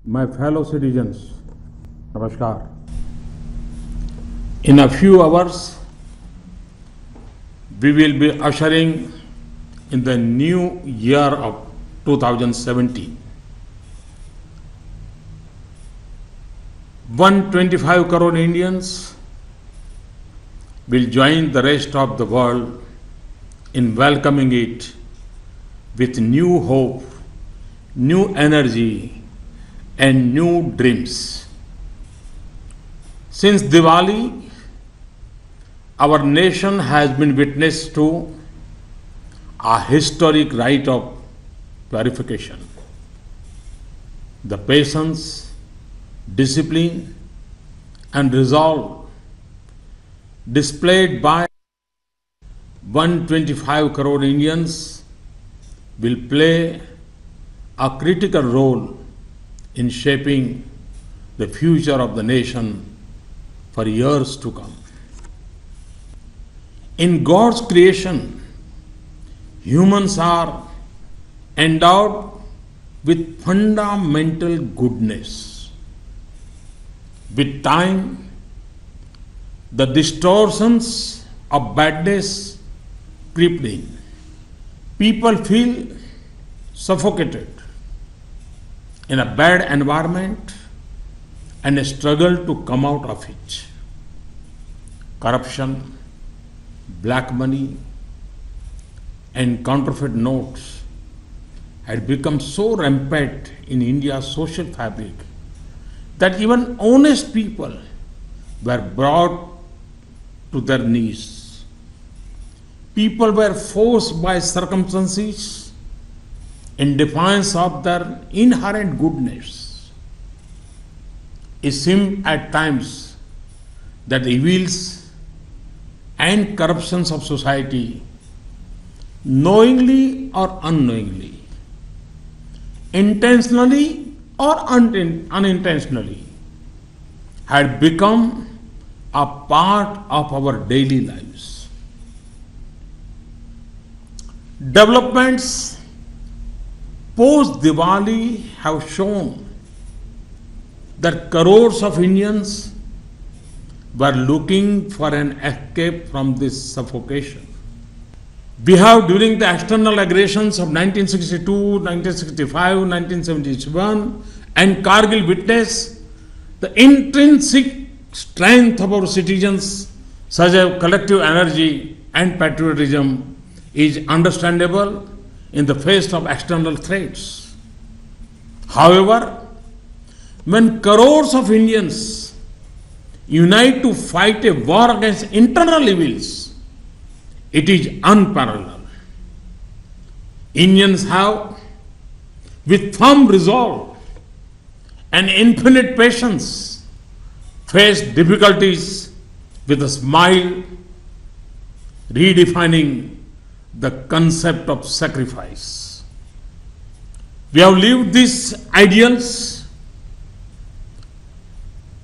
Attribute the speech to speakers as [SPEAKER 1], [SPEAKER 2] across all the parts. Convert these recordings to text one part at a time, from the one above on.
[SPEAKER 1] My fellow citizens, Namaskar. In a few hours, we will be ushering in the new year of 2017. 125 crore Indians will join the rest of the world in welcoming it with new hope, new energy, and new dreams. Since Diwali, our nation has been witness to a historic rite of purification. The patience, discipline, and resolve displayed by 125 crore Indians will play a critical role in shaping the future of the nation for years to come. In God's creation, humans are endowed with fundamental goodness. With time, the distortions of badness creep in. People feel suffocated in a bad environment and struggle to come out of it. Corruption, black money, and counterfeit notes had become so rampant in India's social fabric that even honest people were brought to their knees. People were forced by circumstances in defiance of their inherent goodness. It seemed at times that the evils and corruptions of society, knowingly or unknowingly, intentionally or unintentionally, had become a part of our daily lives. Developments post-Diwali have shown that crores of Indians were looking for an escape from this suffocation. We have, during the external aggressions of 1962, 1965, 1971 and Kargil, witnessed the intrinsic strength of our citizens, such as collective energy and patriotism is understandable in the face of external threats. However, when crores of Indians unite to fight a war against internal evils, it is unparalleled. Indians have, with firm resolve and infinite patience, faced difficulties with a smile, redefining the concept of sacrifice. We have lived these ideals.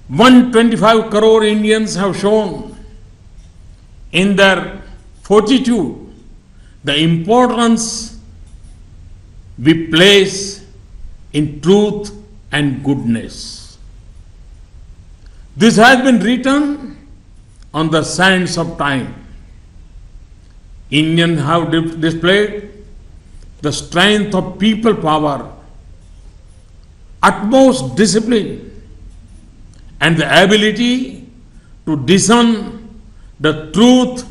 [SPEAKER 1] 125 crore Indians have shown in their fortitude the importance we place in truth and goodness. This has been written on the sands of time. Indians have displayed the strength of people power, utmost discipline, and the ability to discern the truth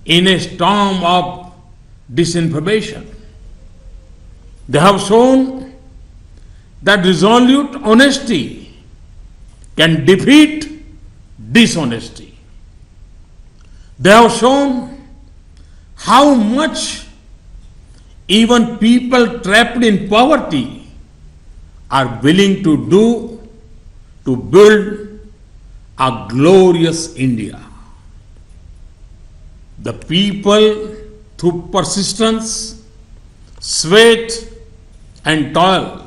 [SPEAKER 1] in a storm of disinformation. They have shown that resolute honesty can defeat dishonesty. They have shown how much even people trapped in poverty are willing to do to build a glorious India. The people, through persistence, sweat, and toil,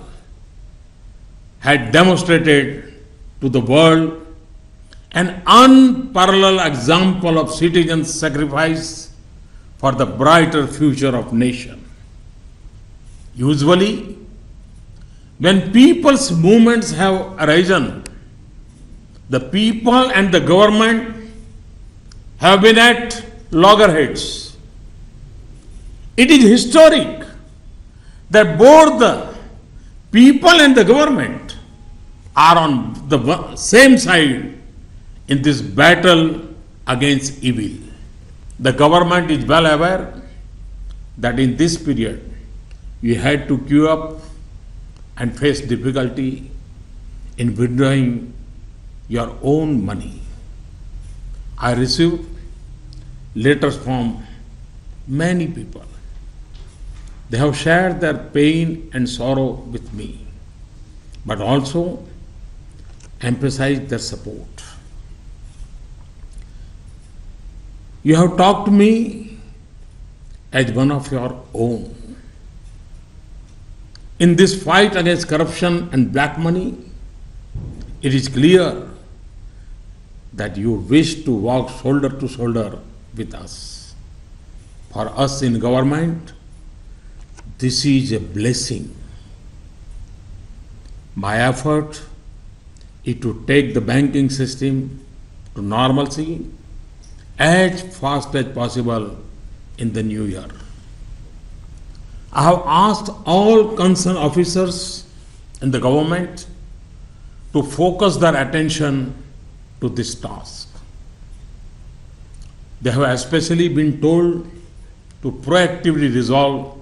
[SPEAKER 1] had demonstrated to the world an unparalleled example of citizen sacrifice for the brighter future of nation. Usually, When people's movements have arisen, the people and the government have been at loggerheads. It is historic that both the people and the government are on the same side in this battle against evil. The government is well aware that in this period you had to queue up and face difficulty in withdrawing your own money. I received letters from many people. They have shared their pain and sorrow with me, but also emphasized their support. You have talked to me as one of your own. In this fight against corruption and black money, it is clear that you wish to walk shoulder to shoulder with us. For us in government, this is a blessing. My effort is to take the banking system to normalcy as fast as possible in the new year. I have asked all concerned officers in the government to focus their attention to this task. They have especially been told to proactively resolve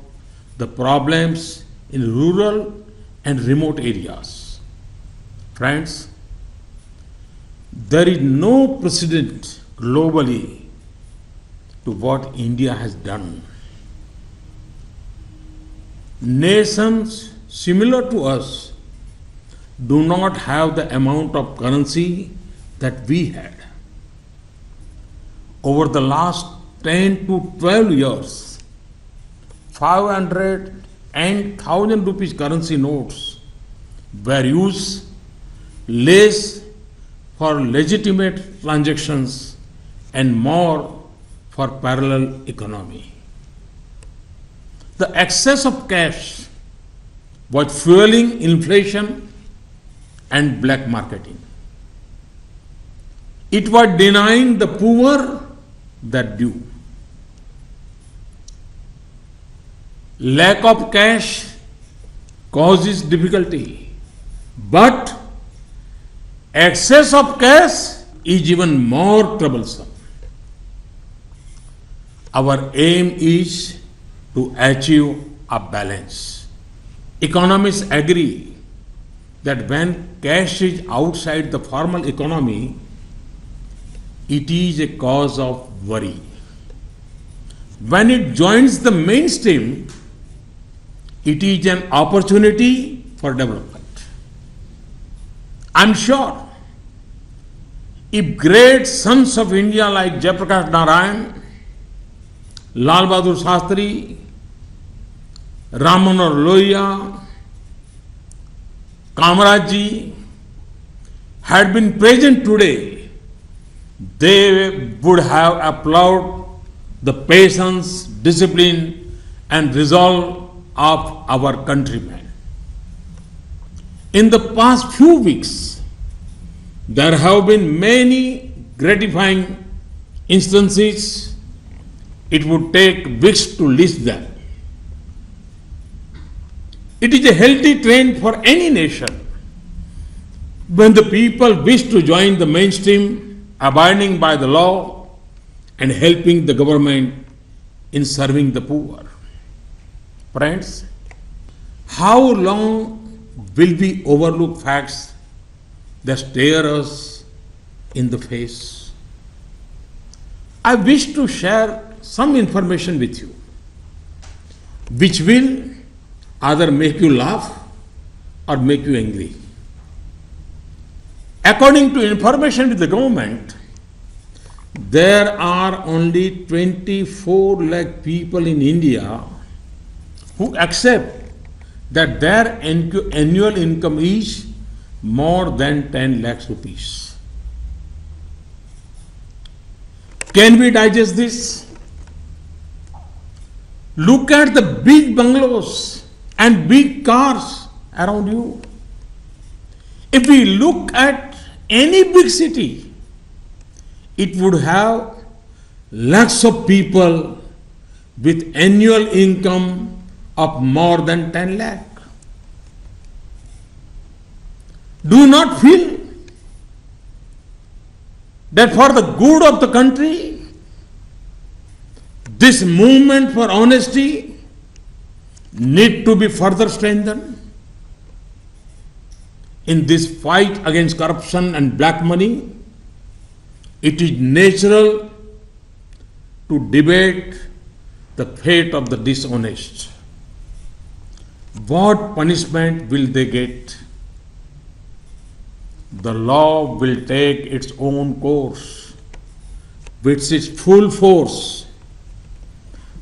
[SPEAKER 1] the problems in rural and remote areas. Friends, there is no precedent globally to what India has done. Nations similar to us do not have the amount of currency that we had. Over the last 10 to 12 years, 500 and 1000 rupees currency notes were used less for legitimate transactions and more for parallel economy. The excess of cash was fueling inflation and black marketing. It was denying the poor their due. Lack of cash causes difficulty, but excess of cash is even more troublesome. Our aim is to achieve a balance. Economists agree that when cash is outside the formal economy, it is a cause of worry. When it joins the mainstream, it is an opportunity for development. I'm sure if great sons of India like Jayaprakash Narayan, Lal Bahadur Shastri, Ram Manohar Lohia, Kamaraj ji had been present today, they would have applauded the patience, discipline and resolve of our countrymen. In the past few weeks, there have been many gratifying instances. It would take weeks to list them. It is a healthy trend for any nation when the people wish to join the mainstream, abiding by the law and helping the government in serving the poor. Friends, how long will we overlook facts that stare us in the face? I wish to share some information with you, which will either make you laugh or make you angry. According to information with the government, there are only 24 lakh people in India who accept that their annual income is more than 10 lakhs rupees. Can we digest this? Look at the big bungalows and big cars around you. If we look at any big city, it would have lakhs of people with annual income of more than 10 lakh. Do you not feel that for the good of the country, this movement for honesty need to be further strengthened? In this fight against corruption and black money, it is natural to debate the fate of the dishonest. What punishment will they get? The law will take its own course with its full force.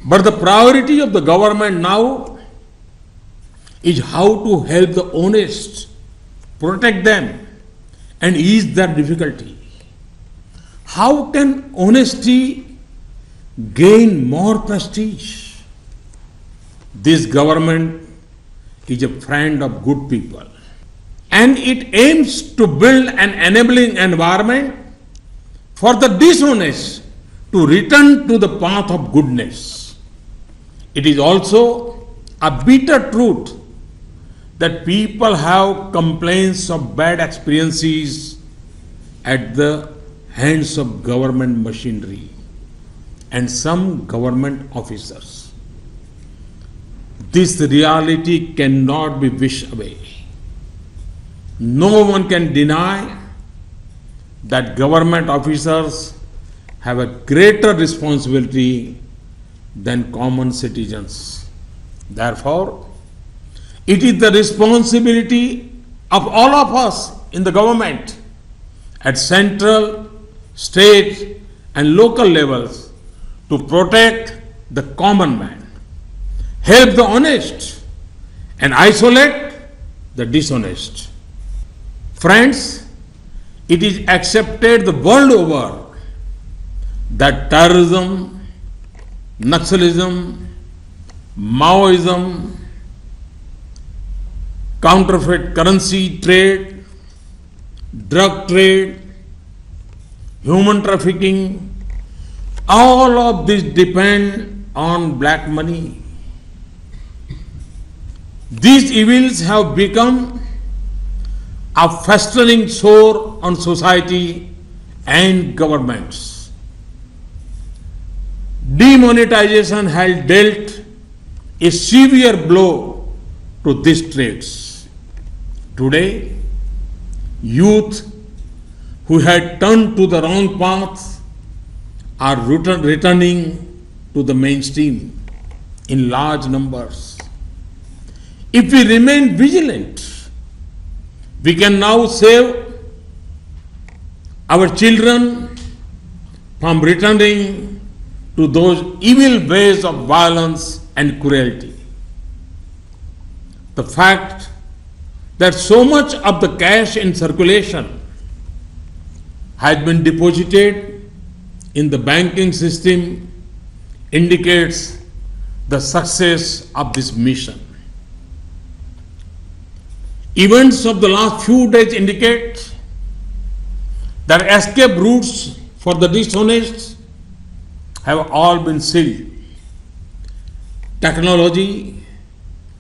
[SPEAKER 1] But the priority of the government now is how to help the honest, protect them, and ease their difficulty. How can honesty gain more prestige? This government is a friend of good people, and it aims to build an enabling environment for the dishonest to return to the path of goodness. It is also a bitter truth that people have complaints of bad experiences at the hands of government machinery and some government officers. This reality cannot be wished away. No one can deny that government officers have a greater responsibility than common citizens. Therefore, it is the responsibility of all of us in the government at central, state, and local levels to protect the common man, help the honest, and isolate the dishonest. Friends, it is accepted the world over that terrorism, Naxalism, Maoism, counterfeit currency trade, drug trade, human trafficking, all of this depend on black money. These evils have become a festering sore on society and governments. Demonetization has dealt a severe blow to these trades. Today, youth who had turned to the wrong path are returning to the mainstream in large numbers. If we remain vigilant, we can now save our children from returning to those evil ways of violence and cruelty. The fact that so much of the cash in circulation has been deposited in the banking system indicates the success of this mission. Events of the last few days indicate that escape routes for the dishonest have all been sealed. Technology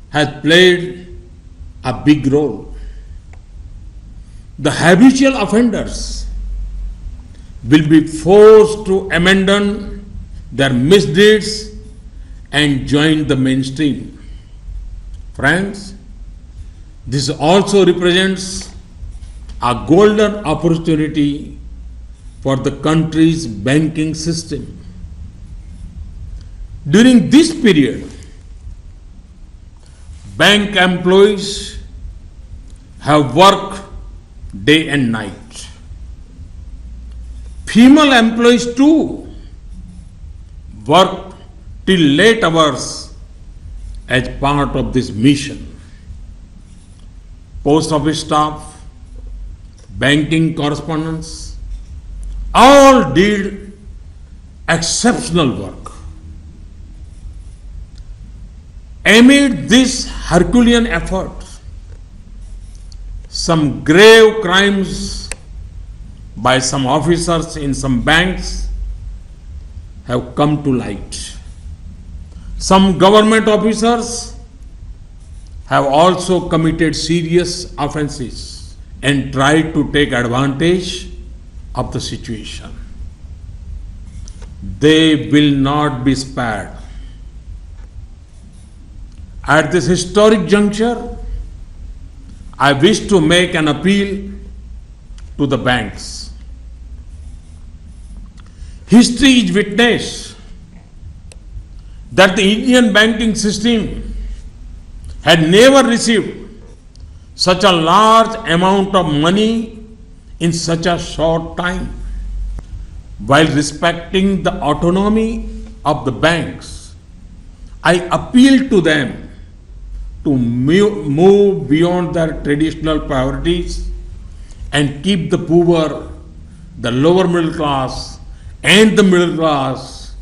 [SPEAKER 1] has played a big role. The habitual offenders will be forced to abandon their misdeeds and join the mainstream. Friends, this also represents a golden opportunity for the country's banking system. During this period, bank employees have worked day and night. Female employees too work till late hours as part of this mission. Post office staff, banking correspondents, all did exceptional work. Amid this Herculean effort, some grave crimes by some officers in some banks have come to light. Some government officers have also committed serious offenses and tried to take advantage of the situation. They will not be spared. At this historic juncture, I wish to make an appeal to the banks. History is witness that the Indian banking system had never received such a large amount of money in such a short time. While respecting the autonomy of the banks, I appeal to them to move beyond their traditional priorities and keep the poor, the lower middle class, and the middle class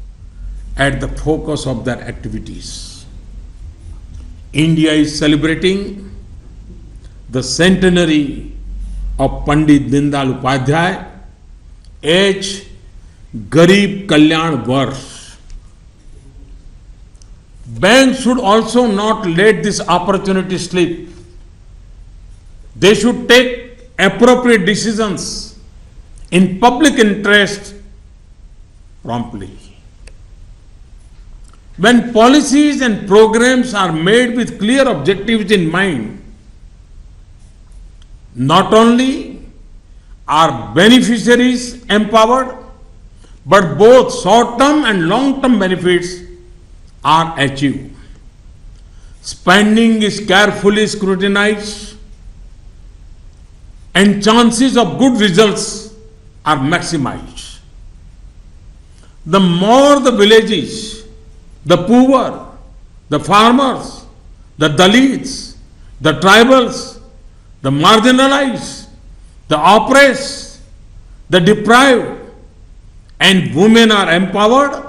[SPEAKER 1] at the focus of their activities. India is celebrating the centenary of Pandit Dindayal Upadhyay age Garib Kalyan Varsh. Banks should also not let this opportunity slip. They should take appropriate decisions in public interest promptly. When policies and programs are made with clear objectives in mind, not only are beneficiaries empowered, but both short-term and long-term benefits are achieved. Spending is carefully scrutinized and chances of good results are maximized. The more the villages, the poor, the farmers, the Dalits, the tribals, the marginalized, the oppressed, the deprived, and women are empowered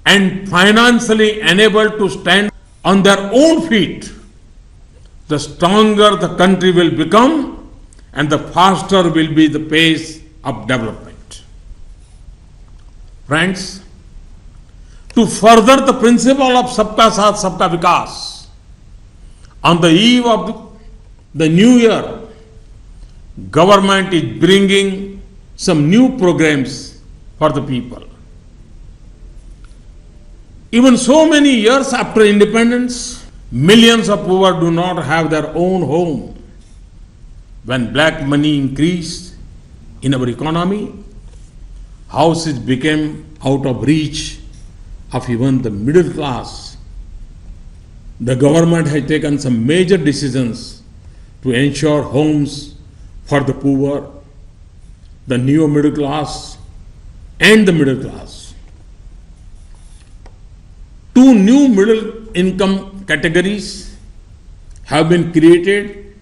[SPEAKER 1] and financially enabled to stand on their own feet, the stronger the country will become and the faster will be the pace of development. Friends, to further the principle of Sabka Saath, Sabka Vikas, on the eve of the new year, government is bringing some new programs for the people. Even so many years after independence, millions of poor do not have their own home. When black money increased in our economy, houses became out of reach of even the middle class. The government has taken some major decisions to ensure homes for the poor, the new middle class, and the middle class. Two new middle income categories have been created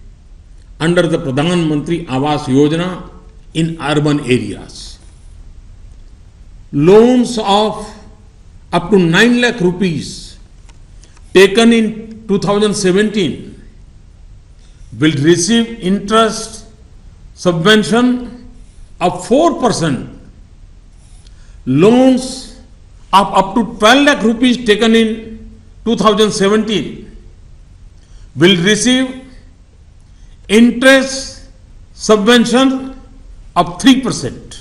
[SPEAKER 1] under the Pradhan Mantri Awas Yojana in urban areas. Loans of up to 9 lakh rupees taken in 2017 will receive interest subvention of 4%. Loans of up to 12 lakh rupees taken in 2017 will receive interest subvention of 3%.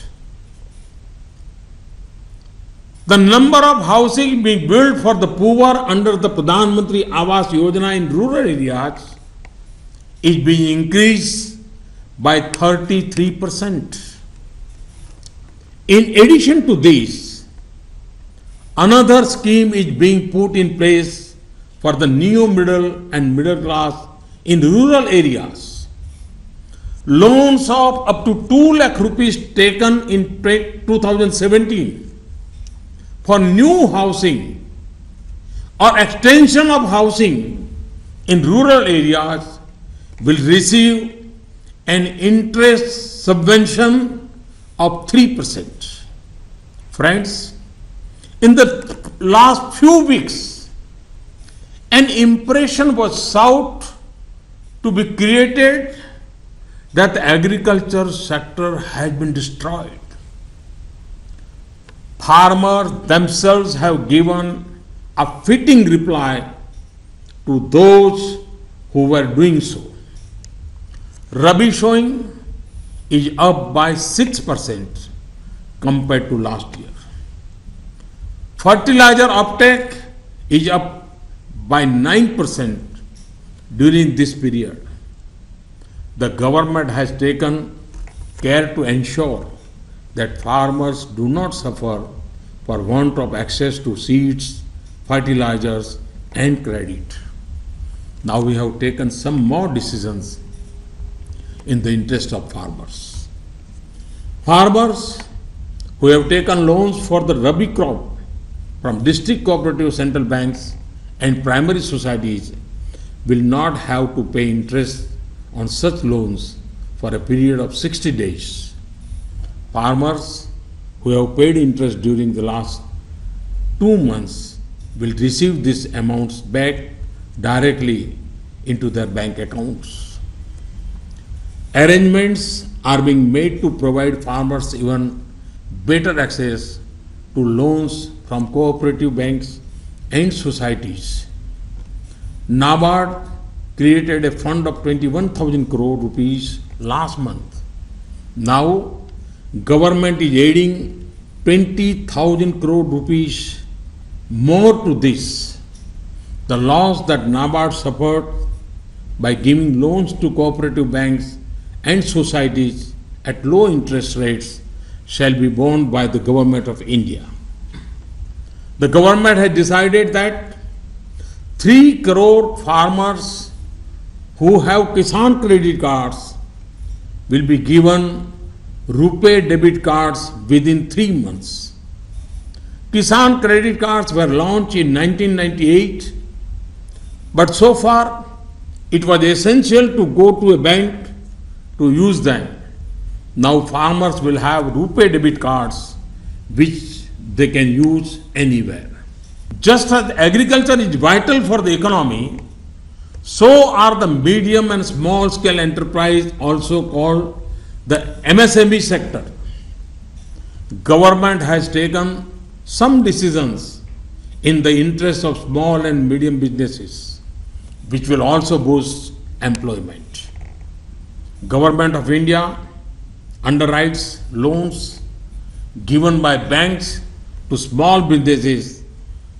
[SPEAKER 1] The number of housing being built for the poor under the Pradhan Mantri Awas Yojana in rural areas is being increased by 33%. In addition to this, another scheme is being put in place for the new middle and middle class in rural areas. Loans of up to 2 lakh rupees taken in 2017 for new housing or extension of housing in rural areas will receive an interest subvention of 3%. Friends, in the last few weeks, an impression was sought to be created that the agriculture sector has been destroyed. Farmers themselves have given a fitting reply to those who were doing so. Rabi sowing is up by 6% compared to last year. Fertilizer uptake is up by 9% during this period. The government has taken care to ensure that farmers do not suffer for want of access to seeds, fertilizers and credit. Now we have taken some more decisions in the interest of farmers. Farmers who have taken loans for the Rabi crop from district cooperative central banks and primary societies will not have to pay interest on such loans for a period of 60 days. Farmers who have paid interest during the last 2 months will receive these amounts back directly into their bank accounts. Arrangements are being made to provide farmers even better access to loans from cooperative banks and societies. NABARD created a fund of 21,000 crore rupees last month. Now, government is adding 20,000 crore rupees more to this. The loss that NABARD suffered by giving loans to cooperative banks and societies at low interest rates shall be borne by the Government of India. The government has decided that 3 crore farmers who have Kisan credit cards will be given RuPay debit cards within 3 months. Kisan credit cards were launched in 1998, but so far it was essential to go to a bank to use them. Now farmers will have RuPay debit cards which they can use anywhere. Just as agriculture is vital for the economy, so are the medium and small scale enterprise, also called the MSME sector. Government has taken some decisions in the interest of small and medium businesses, which will also boost employment. Government of India underwrites loans given by banks to small businesses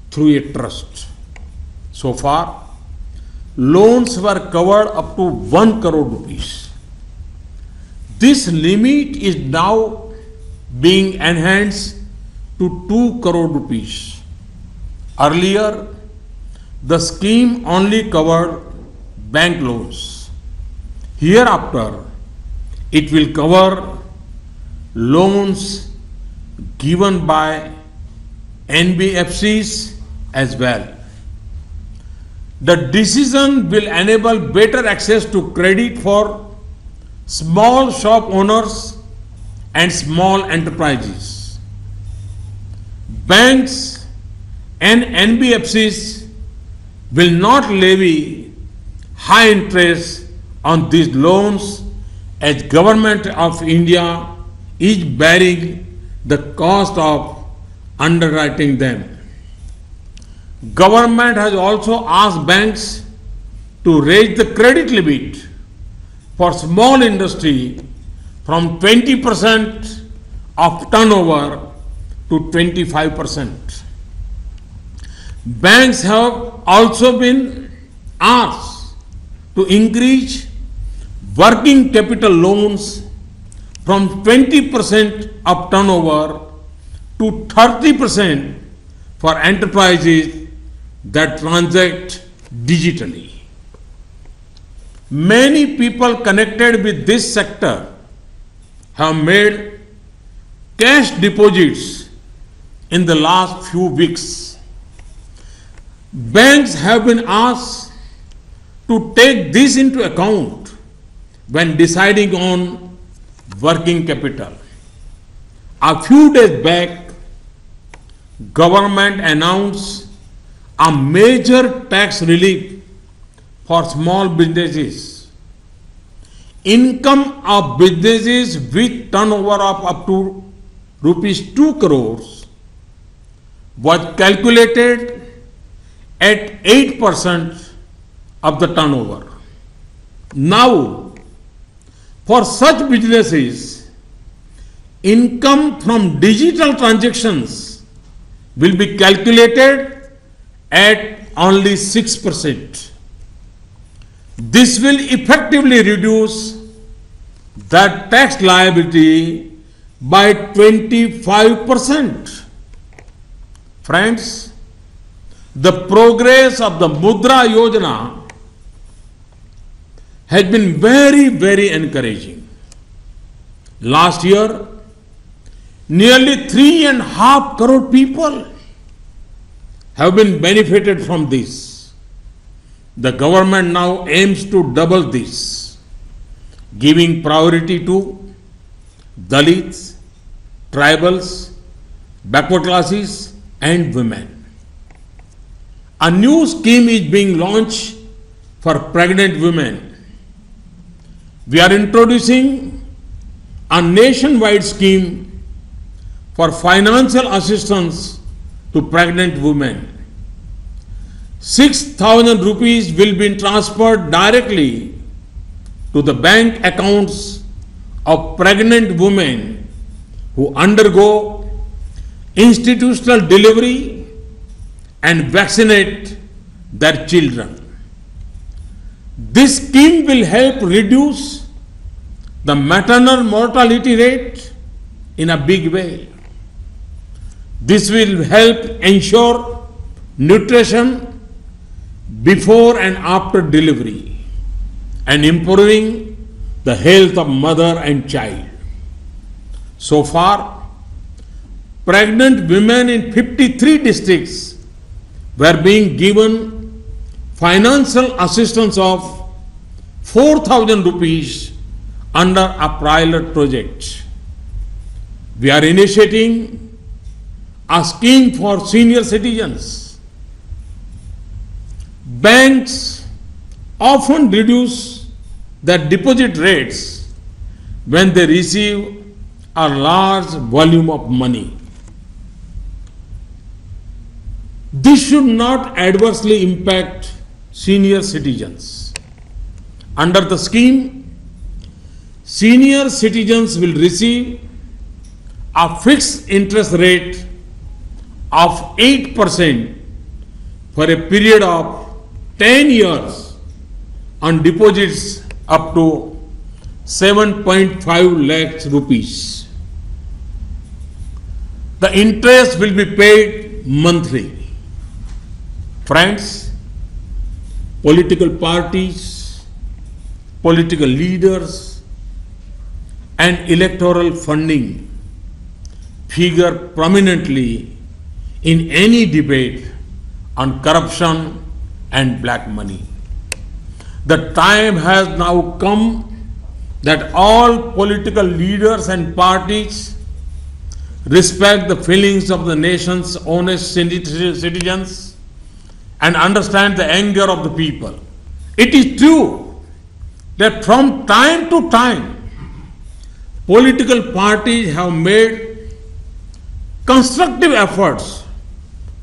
[SPEAKER 1] through a trust. So far, loans were covered up to 1 crore rupees. This limit is now being enhanced to 2 crore rupees. Earlier, the scheme only covered bank loans. Hereafter, it will cover loans given by NBFCs as well. The decision will enable better access to credit for small shop owners and small enterprises. Banks and NBFCs will not levy high interest on these loans as Government of India is bearing the cost of underwriting them. Government has also asked banks to raise the credit limit for small industry from 20% of turnover to 25%. Banks have also been asked to increase working capital loans from 20% of turnover to 30% for enterprises that transact digitally. Many people connected with this sector have made cash deposits in the last few weeks. Banks have been asked to take this into account when deciding on working capital. A few days back, government announced a major tax relief for small businesses. income of businesses with turnover of up to rupees 2 crores was calculated at 8% of the turnover. Now, for such businesses, income from digital transactions will be calculated at only 6%. This will effectively reduce the tax liability by 25%. Friends, the progress of the Mudra Yojana has been very encouraging. Last year, nearly 3.5 crore people have been benefited from this. The government now aims to double this, giving priority to Dalits, tribals, backward classes and women. A new scheme is being launched for pregnant women. We are introducing a nationwide scheme for financial assistance to pregnant women. 6,000 rupees will be transferred directly to the bank accounts of pregnant women who undergo institutional delivery and vaccinate their children. This scheme will help reduce the maternal mortality rate in a big way. This will help ensure nutrition before and after delivery and improving the health of mother and child. So far, pregnant women in 53 districts were being given financial assistance of 4,000 rupees under a pilot project. We are initiating a scheme for senior citizens. Banks often reduce their deposit rates when they receive a large volume of money. This should not adversely impact senior citizens. Under the scheme, senior citizens will receive a fixed interest rate of 8% for a period of 10 years on deposits up to 7.5 lakhs rupees. The interest will be paid monthly. Friends, political parties, political leaders, and electoral funding figure prominently in any debate on corruption and black money. The time has now come that all political leaders and parties respect the feelings of the nation's honest citizens and understand the anger of the people. It is true that from time to time, political parties have made constructive efforts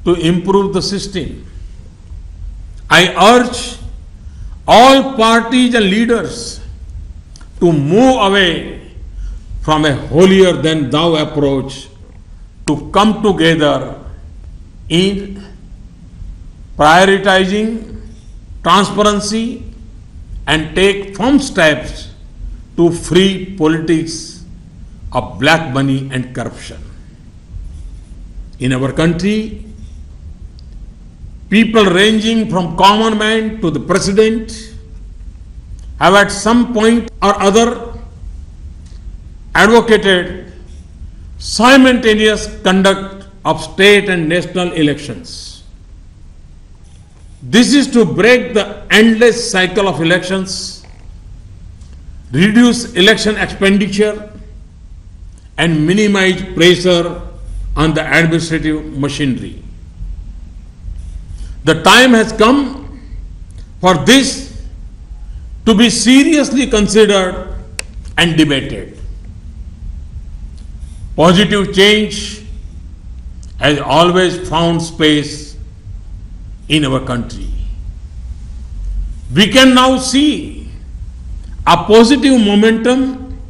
[SPEAKER 1] to improve the system. I urge all parties and leaders to move away from a holier than thou approach to come together in prioritizing transparency and take firm steps to free politics of black money and corruption. In our country, people ranging from common man to the president have at some point or other advocated simultaneous conduct of state and national elections. This is to break the endless cycle of elections, reduce election expenditure, and minimize pressure on the administrative machinery. The time has come for this to be seriously considered and debated. Positive change has always found space in our country. We can now see a positive momentum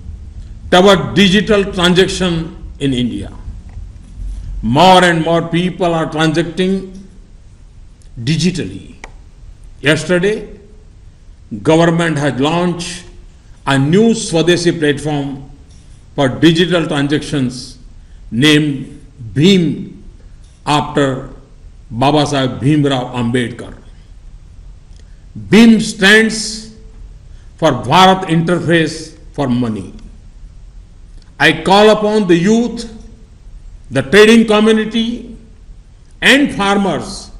[SPEAKER 1] toward digital transaction in India. More and more people are transacting digitally. Yesterday, government has launched a new Swadeshi platform for digital transactions named BHIM after Babasaheb Bhimrao Ambedkar. BHIM stands for Bharat Interface for Money. I call upon the youth, the trading community and farmers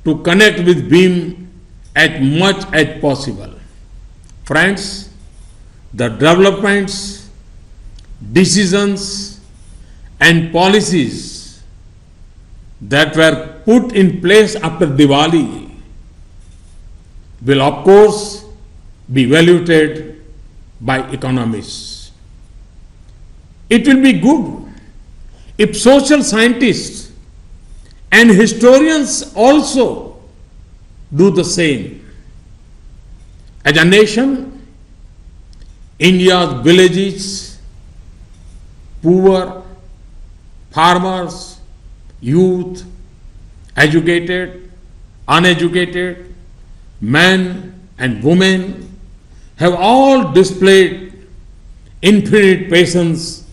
[SPEAKER 1] to connect with BHIM as much as possible. Friends, the developments, decisions and policies that were put in place after Diwali will of course be evaluated by economists. It will be good if social scientists and historians also do the same. As a nation, India's villages, poor, farmers, youth, educated, uneducated, men and women have all displayed infinite patience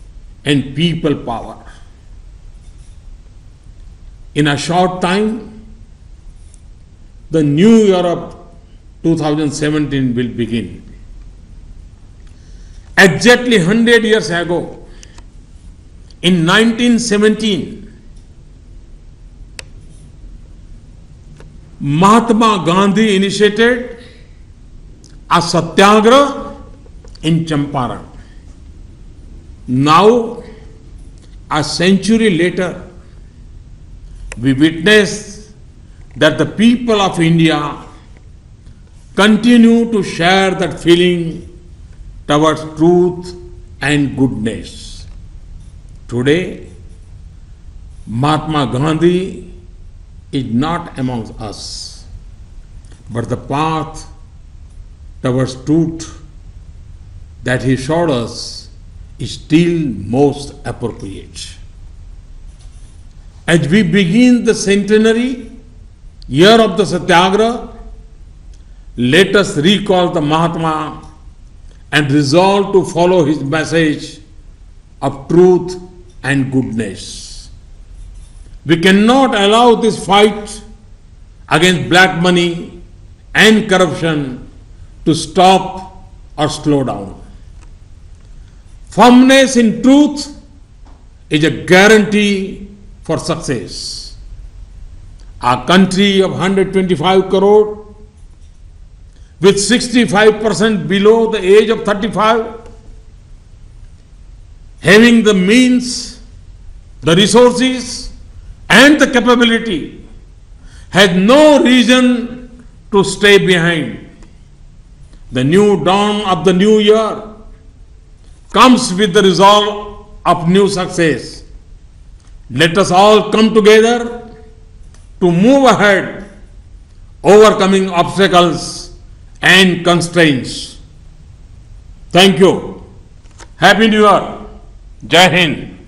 [SPEAKER 1] and people power. In a short time, the new year of 2017 will begin. Exactly 100 years ago, in 1917, Mahatma Gandhi initiated a satyagraha in Champaran. Now, a century later, we witness that the people of India continue to share that feeling towards truth and goodness. Today, Mahatma Gandhi is not amongst us, but the path towards truth that he showed us is still most appropriate. As we begin the centenary year of the Satyagraha, let us recall the Mahatma and resolve to follow his message of truth and goodness. We cannot allow this fight against black money and corruption to stop or slow down. Firmness in truth is a guarantee for success. Our country of 125 crore with 65% below the age of 35, having the means, the resources and the capability, has no reason to stay behind. The new dawn of the new year comes with the resolve of new success. Let us all come together to move ahead, overcoming obstacles and constraints. Thank you. Happy New Year. Jai Hind.